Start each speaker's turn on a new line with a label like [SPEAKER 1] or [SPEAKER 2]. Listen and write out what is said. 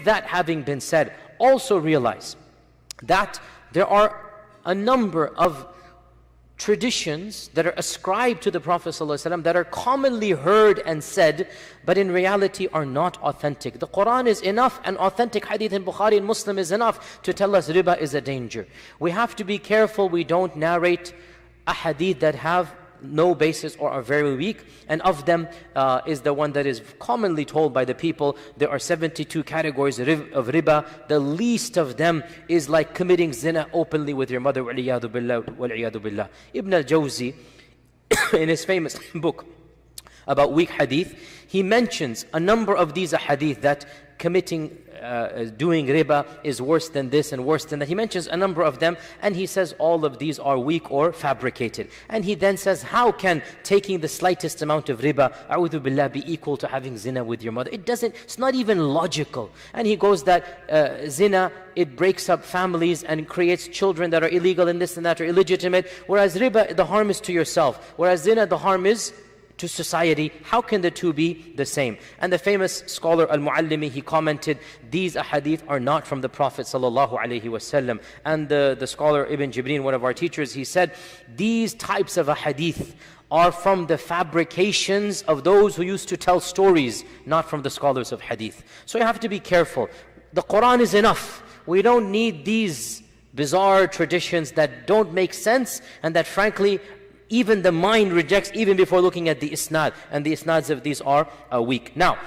[SPEAKER 1] that having been said, also realize that there are a number of traditions that are ascribed to the Prophet ﷺ that are commonly heard and said, but in reality are not authentic. The Quran is enough, and authentic hadith in Bukhari and Muslim is enough to tell us riba is a danger. We have to be careful we don't narrate a hadith that have no basis or are very weak, and of them is the one that is commonly told by the people. There are 72 categories of riba. The least of them is like committing zina openly with your mother. وَالْعِيَاذُ بِاللَّهِ. Ibn al-Jawzi, in his famous book about weak hadith, he mentions a number of these hadith that doing riba is worse than this and worse than that. He mentions a number of them, and he says all of these are weak or fabricated. And he then says, how can taking the slightest amount of riba, a'udhu billah, be equal to having zina with your mother? It's not even logical. And he goes that zina, it breaks up families and creates children that are illegal and this and that, are illegitimate. Whereas riba, the harm is to yourself. Whereas zina, the harm is to society. How can the two be the same? And the famous scholar Al-Muallimi, he commented, these ahadith are not from the Prophet ﷺ. And the scholar Ibn Jibreen, one of our teachers, he said, these types of ahadith are from the fabrications of those who used to tell stories, not from the scholars of hadith. So you have to be careful. The Quran is enough. We don't need these bizarre traditions that don't make sense, and that frankly even the mind rejects even before looking at the isnad, and the isnads of these are weak. Now,